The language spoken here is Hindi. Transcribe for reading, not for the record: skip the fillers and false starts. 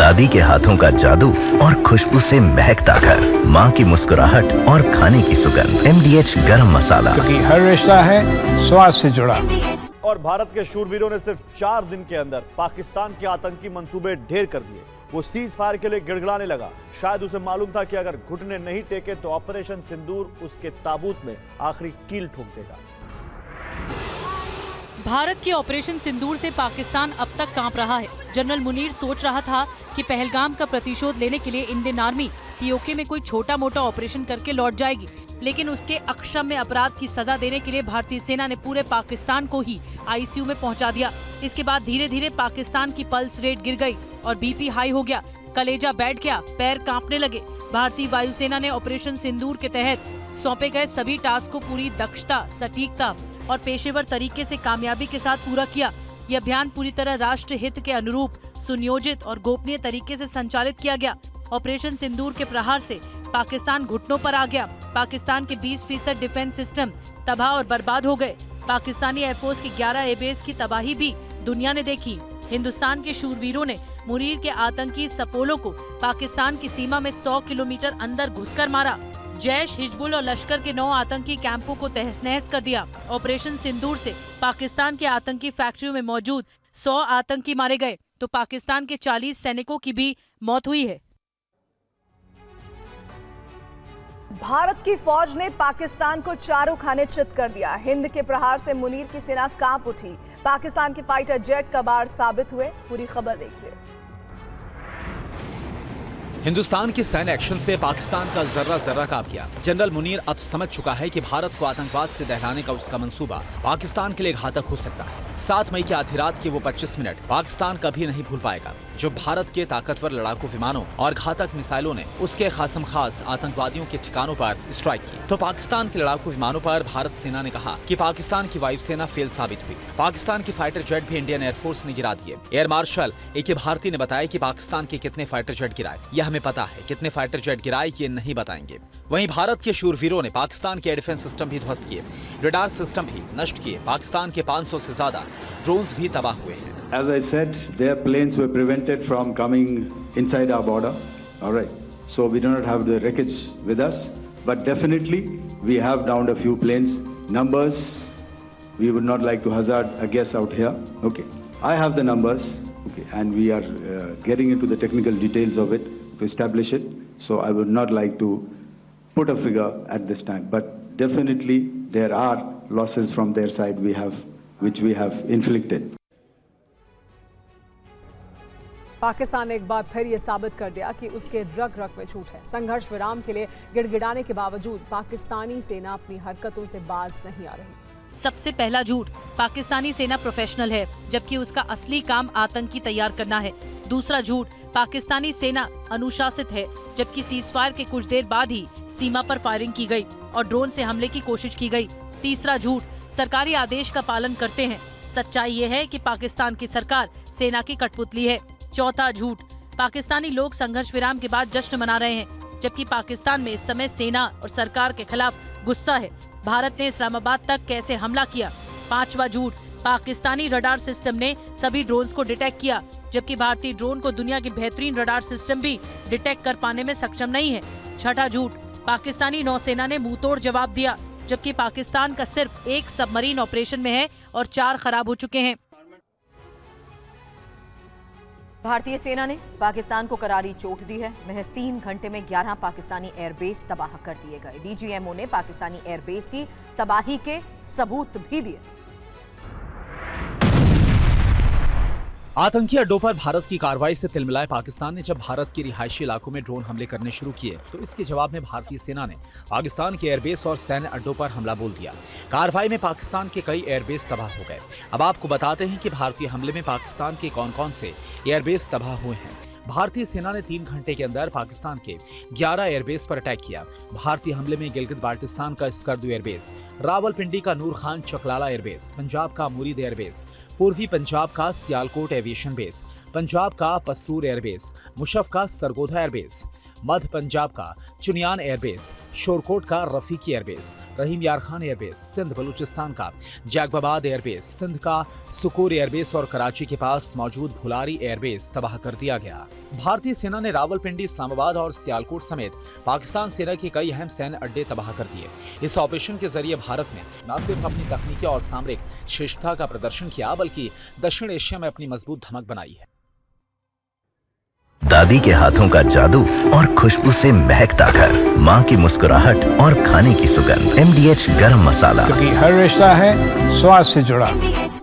दादी के हाथों का जादू और खुशबू से महकता घर, माँ की मुस्कुराहट और खाने की सुगंध। MDH गरम मसाला, क्योंकि हर रिश्ता है स्वाद से जुड़ा। और भारत के शूरवीरों ने सिर्फ 4 दिन के अंदर पाकिस्तान के आतंकी मंसूबे ढेर कर दिए। वो सीज फायर के लिए गिड़गिड़ाने लगा। शायद उसे मालूम था कि अगर घुटने नहीं टेके तो ऑपरेशन सिंदूर उसके ताबूत में आखिरी कील ठोक देगा। भारत के ऑपरेशन सिंदूर से पाकिस्तान अब तक कांप रहा है। जनरल मुनीर सोच रहा था कि पहलगाम का प्रतिशोध लेने के लिए इंडियन आर्मी POK में कोई छोटा मोटा ऑपरेशन करके लौट जाएगी, लेकिन उसके अक्षम्य अपराध की सजा देने के लिए भारतीय सेना ने पूरे पाकिस्तान को ही ICU में पहुंचा दिया। इसके बाद धीरे धीरे पाकिस्तान की पल्स रेट गिर गई और BP हाई हो गया, कलेजा बैठ गया, पैर कांपने लगे। भारतीय वायुसेना ने ऑपरेशन सिंदूर के तहत सौंपे गए सभी टास्क को पूरी दक्षता, सटीकता और पेशेवर तरीके से कामयाबी के साथ पूरा किया। यह अभियान पूरी तरह राष्ट्र हित के अनुरूप सुनियोजित और गोपनीय तरीके से संचालित किया गया। ऑपरेशन सिंदूर के प्रहार से पाकिस्तान घुटनों पर आ गया। पाकिस्तान के 20% डिफेंस सिस्टम तबाह और बर्बाद हो गए। पाकिस्तानी एयरफोर्स की 11 एयरबेस की तबाही भी दुनिया ने देखी। हिंदुस्तान के शूरवीरों ने मुनीर के आतंकी सपोलों को पाकिस्तान की सीमा में 100 किलोमीटर अंदर घुसकर मारा। जैश, हिजबुल और लश्कर के 9 आतंकी कैंपों को तहस नहस कर दिया। ऑपरेशन सिंदूर से पाकिस्तान के आतंकी फैक्ट्रियों में मौजूद 100 आतंकी मारे गए तो पाकिस्तान के 40 सैनिकों की भी मौत हुई है। भारत की फौज ने पाकिस्तान को चारों खाने चित कर दिया। हिंद के प्रहार से मुनीर की सेना कांप उठी। पाकिस्तान के फाइटर जेट कबाड़ साबित हुए। पूरी खबर देखिए। हिंदुस्तान के सैन्य एक्शन से पाकिस्तान का जर्रा जर्रा कांप गया। जनरल मुनीर अब समझ चुका है कि भारत को आतंकवाद से दहलाने का उसका मंसूबा पाकिस्तान के लिए घातक हो सकता है। 7 मई की आधी रात के वो 25 मिनट पाकिस्तान कभी नहीं भूल पाएगा, जो भारत के ताकतवर लड़ाकू विमानों और घातक मिसाइलों ने उसके खासम खास आतंकवादियों के ठिकानों पर स्ट्राइक की। तो पाकिस्तान के लड़ाकू विमानों पर भारत सेना ने कहा कि पाकिस्तान की वायुसेना फेल साबित हुई। पाकिस्तान के फाइटर जेट भी इंडियन एयरफोर्स ने गिरा दिए। एयर मार्शल AK भारती ने बताया कि पाकिस्तान के कितने फाइटर जेट गिराए यह हमें पता है, कितने फाइटर जेट गिराए ये नहीं बताएंगे। वहीं भारत के शूरवीरों ने पाकिस्तान के एयर डिफेंस सिस्टम भी ध्वस्त किए, रडार सिस्टम भी नष्ट किए। पाकिस्तान के 500 से ज्यादा ड्रोन्स भी तबाह हुए हैं। As I said, their planes were prevented from coming inside our border. All right. So we do not have the wreckage with us, but definitely we have downed a few planes. Numbers, we would not like to hazard a guess out here. Okay. I have the numbers. Okay. And we are getting into the technical details of it to establish it. So I would not like to put a figure at this time, but definitely there are losses from their side which we have inflicted. Pakistan ने एक बार फिर ये साबित कर दिया कि उसके रग रग में झूठ है। संघर्ष विराम के लिए गिड़गिड़ाने के बावजूद पाकिस्तानी सेना अपनी हरकतों से बाज नहीं आ रही। सबसे पहला झूठ, पाकिस्तानी सेना प्रोफेशनल है, जबकि उसका असली काम आतंकी तैयार करना है। दूसरा झूठ, पाकिस्तानी सेना अनुशासित है, जबकि सीजफायर के कुछ देर बाद ही सीमा पर फायरिंग की गई और ड्रोन से हमले की कोशिश की गई। तीसरा झूठ, सरकारी आदेश का पालन करते हैं। सच्चाई ये है कि पाकिस्तान की सरकार सेना की कठपुतली है। चौथा झूठ, पाकिस्तानी लोग संघर्ष विराम के बाद जश्न मना रहे हैं, जबकि पाकिस्तान में इस समय सेना और सरकार के खिलाफ गुस्सा है। भारत ने इस्लामाबाद तक कैसे हमला किया। पांचवा झूठ, पाकिस्तानी रडार सिस्टम ने सभी ड्रोन्स को डिटेक्ट किया, जबकि भारतीय ड्रोन को दुनिया की बेहतरीन रडार सिस्टम भी डिटेक्ट कर पाने में सक्षम नहीं है। छठा झूठ, पाकिस्तानी नौसेना ने मुंहतोड़ जवाब दिया, जबकि पाकिस्तान का सिर्फ 1 सबमरीन ऑपरेशन में है और 4 खराब हो चुके हैं। भारतीय सेना ने पाकिस्तान को करारी चोट दी है। महज 3 घंटे में 11 पाकिस्तानी एयरबेस तबाह कर दिए गए। DGMO ने पाकिस्तानी एयरबेस की तबाही के सबूत भी दिए। आतंकी अड्डों पर भारत की कार्रवाई से तिलमिलाए पाकिस्तान ने जब भारत के रिहायशी इलाकों में ड्रोन हमले करने शुरू किए तो इसके जवाब में भारतीय सेना ने पाकिस्तान के एयरबेस और सैन्य अड्डों पर हमला बोल दिया। कार्रवाई में पाकिस्तान के कई एयरबेस तबाह हो गए। अब आपको बताते हैं कि भारतीय हमले में पाकिस्तान के कौन-कौन से एयरबेस तबाह हुए हैं। भारतीय सेना ने 3 घंटे के अंदर पाकिस्तान के 11 एयरबेस पर अटैक किया। भारतीय हमले में गिलगित बाल्टिस्तान का स्कर्दू एयरबेस, रावलपिंडी का नूर खान चकलाला एयरबेस, पंजाब का मुरीद एयरबेस, पूर्वी पंजाब का सियालकोट एविएशन बेस, पंजाब का पसरूर एयरबेस, मुशफ का सरगोधा एयरबेस, मध्य पंजाब का चुनियान एयरबेस, शोरकोट का रफीकी एयरबेस, रहीम यार खान एयरबेस, सिंध बलूचिस्तान का जैकबाबाद एयरबेस, सिंध का सुकूर एयरबेस और कराची के पास मौजूद भुलारी एयरबेस तबाह कर दिया गया। भारतीय सेना ने रावलपिंडी, इस्लामाबाद और सियालकोट समेत पाकिस्तान सेना के कई अहम सैन्य अड्डे तबाह कर दिए। इस ऑपरेशन के जरिए भारत ने न सिर्फ अपनी तकनीकी और सामरिक श्रेष्ठता का प्रदर्शन किया, बल्कि दक्षिण एशिया में अपनी मजबूत धमक बनाई है। दादी के हाथों का जादू और खुशबू से महकता घर, माँ की मुस्कुराहट और खाने की सुगंध, MDH गरम मसाला। क्योंकि हर रिश्ता है स्वाद से जुड़ा।